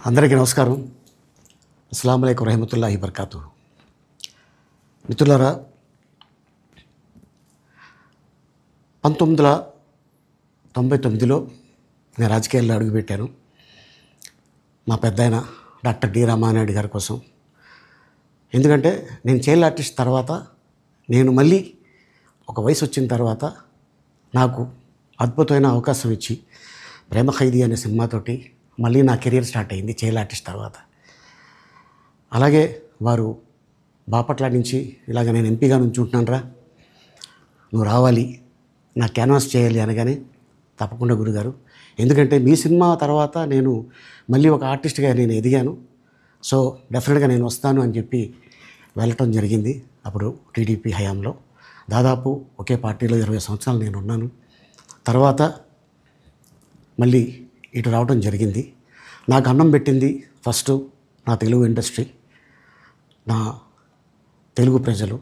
అందరికీ నమస్కారం. అస్సలాము అలైకుం రహమతుల్లాహి బర్కాతు. మిత్రులారా, 1999లో నేను రాజకీయాల్లో అడుగుపెట్టాను. మా పెద్దాయన డాక్టర్ డి రామానాయుడు గారి కోసం. ఎందుకంటే నేను చైల్డ్ ఆర్టిస్ట్ తర్వాత నేను మళ్ళీ ఒక వయసు వచ్చిన తర్వాత నాకు అద్భుతమైన అవకాశం ఇచ్చి ప్రేమ ఖైదీ అనే సినిమాతోటి మళ్ళీ నా కెరీర్ స్టార్ట్ అయింది చైల్డ్ ఆర్టిస్ట్ తర్వాత. అలాగే వారు బాపట్ల నుంచి ఇలాగ నేను ఎంపీగా నుంచుంటున్నాను రా, నువ్వు రావాలి, నా క్యాన్వాస్ చేయాలి అనగానే తప్పకుండా గురుగారు, ఎందుకంటే మీ సినిమా తర్వాత నేను మళ్ళీ ఒక ఆర్టిస్ట్గా నేను ఎదిగాను, సో డెఫినెట్గా నేను వస్తాను అని చెప్పి వెళ్ళటం జరిగింది. అప్పుడు టీడీపీ హయాంలో దాదాపు ఒకే పార్టీలో 20 సంవత్సరాలు నేను ఉన్నాను. తర్వాత మళ్ళీ ఇటు రావడం జరిగింది. నాకు అన్నం పెట్టింది ఫస్ట్ నా తెలుగు ఇండస్ట్రీ, నా తెలుగు ప్రజలు,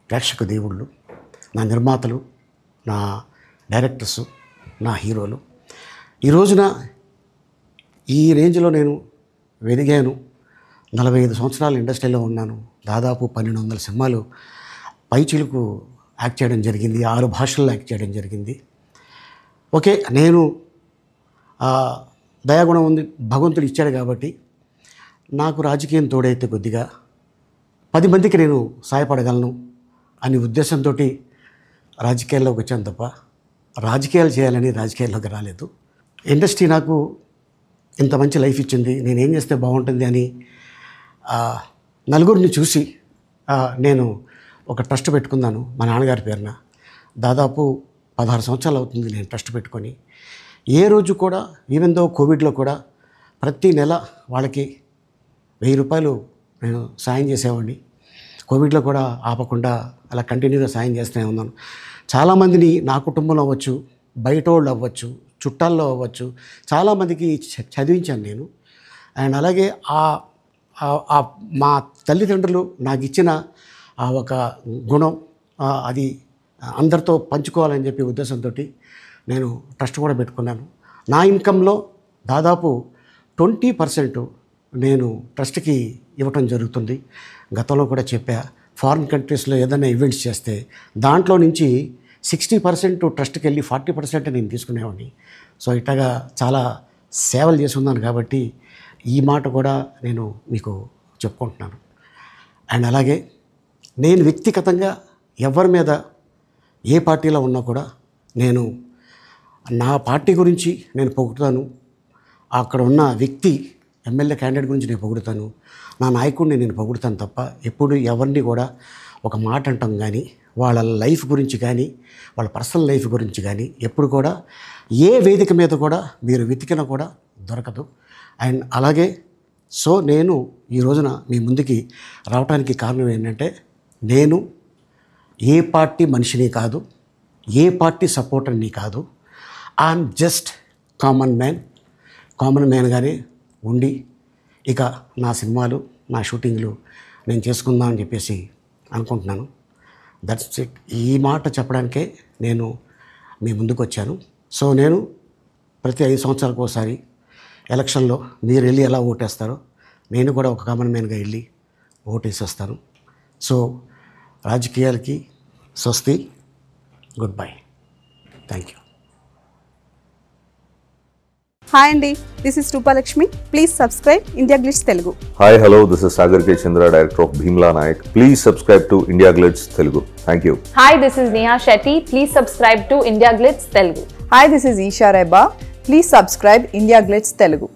ప్రేక్షక దేవుళ్ళు, నా నిర్మాతలు, నా డైరెక్టర్సు, నా హీరోలు. ఈ రోజున ఈ రేంజ్లో నేను ఎదిగాను. 45 సంవత్సరాలు ఇండస్ట్రీలో ఉన్నాను. దాదాపు 1200 సినిమాలు పైచిలుకు యాక్ట్ చేయడం జరిగింది. 6 భాషల్లో యాక్ట్ చేయడం జరిగింది. ఓకే, నేను దయాగుణం ఉంది, భగవంతుడు ఇచ్చాడు కాబట్టి నాకు రాజకీయం తోడైతే కొద్దిగా 10 మందికి నేను సహాయపడగలను అనే ఉద్దేశంతో రాజకీయాల్లోకి వచ్చాను తప్ప రాజకీయాలు చేయాలని రాజకీయాల్లోకి రాలేదు. ఇండస్ట్రీ నాకు ఇంత మంచి లైఫ్ ఇచ్చింది, నేనేం చేస్తే బాగుంటుంది అని నలుగురిని చూసి నేను ఒక ట్రస్ట్ పెట్టుకున్నాను మా నాన్నగారి పేరున. దాదాపు 16 సంవత్సరాలు అవుతుంది నేను ట్రస్ట్ పెట్టుకొని. ఏ రోజు కూడా, ఈవెన్ దో కోవిడ్లో కూడా ప్రతి నెల వాళ్ళకి 1000 రూపాయలు నేను సాయం చేసేవాడిని. కోవిడ్లో కూడా ఆపకుండా అలా కంటిన్యూగా సాయం చేస్తూనే ఉన్నాను. చాలామందిని నా కుటుంబంలో అవ్వచ్చు, బయట వాళ్ళు అవ్వచ్చు, చుట్టాల్లో అవ్వచ్చు, చాలామందికి చదివించాను నేను. అండ్ అలాగే మా తల్లిదండ్రులు నాకు ఇచ్చిన ఆ ఒక గుణం అది అందరితో పంచుకోవాలని చెప్పి ఉద్దేశంతో నేను ట్రస్ట్ కూడా పెట్టుకున్నాను. నా ఇన్కంలో దాదాపు 20% నేను ట్రస్ట్కి ఇవ్వటం జరుగుతుంది. గతంలో కూడా చెప్పా, ఫారిన్ కంట్రీస్లో ఏదైనా ఈవెంట్స్ చేస్తే దాంట్లో నుంచి 60% ట్రస్ట్కి వెళ్ళి 40% నేను తీసుకునేవాడిని. సో ఇట్లాగా చాలా సేవలు చేసి ఉన్నాను కాబట్టి ఈ మాట కూడా నేను మీకు చెప్పుకుంటున్నాను. అండ్ అలాగే నేను వ్యక్తిగతంగా ఎవరి మీద ఏ పార్టీలో ఉన్నా కూడా నేను నా పార్టీ గురించి నేను పొగుడుతాను, అక్కడ ఉన్న వ్యక్తి ఎమ్మెల్యే క్యాండిడేట్ గురించి నేను పొగుడుతాను, నా నాయకుడిని నేను పొగుడుతాను తప్ప ఎప్పుడు ఎవరిని కూడా ఒక మాట అంటాం కానీ వాళ్ళ లైఫ్ గురించి కానీ వాళ్ళ పర్సనల్ లైఫ్ గురించి కానీ ఎప్పుడు కూడా ఏ వేదిక మీద కూడా మీరు వెతికినా కూడా దొరకదు. అండ్ అలాగే సో నేను ఈ రోజున మీ ముందుకి రావడానికి కారణం ఏంటంటే, నేను ఏ పార్టీ మనిషిని కాదు, ఏ పార్టీ సపోర్టర్ని కాదు, ఐఎమ్ జస్ట్ కామన్ మ్యాన్గానే ఉండి ఇక నా సినిమాలు, నా షూటింగ్లు నేను చేసుకుందామని చెప్పేసి అనుకుంటున్నాను. That's it. ఈ మాట చెప్పడానికే నేను మీ ముందుకు వచ్చాను. సో నేను ప్రతి 5 సంవత్సరాలకు ఒకసారి ఎలక్షన్లో మీరు వెళ్ళి ఎలా ఓటేస్తారో నేను కూడా ఒక కామన్ మ్యాన్గా వెళ్ళి ఓటేసేస్తాను. సో రాజకీయాలకి స్వస్తి, good bye, thank you. Hi అండి, this is Rupalakshmi. Please subscribe India Glitz Telugu. Hi hello, this is Sagar K Chandra, director of Bheemla Nayak. Please subscribe to India Glitz Telugu. Thank you. Hi, this is Neha Shetty. Please subscribe to India Glitz Telugu. Hi, this is Isha Reba. Please subscribe India Glitz Telugu.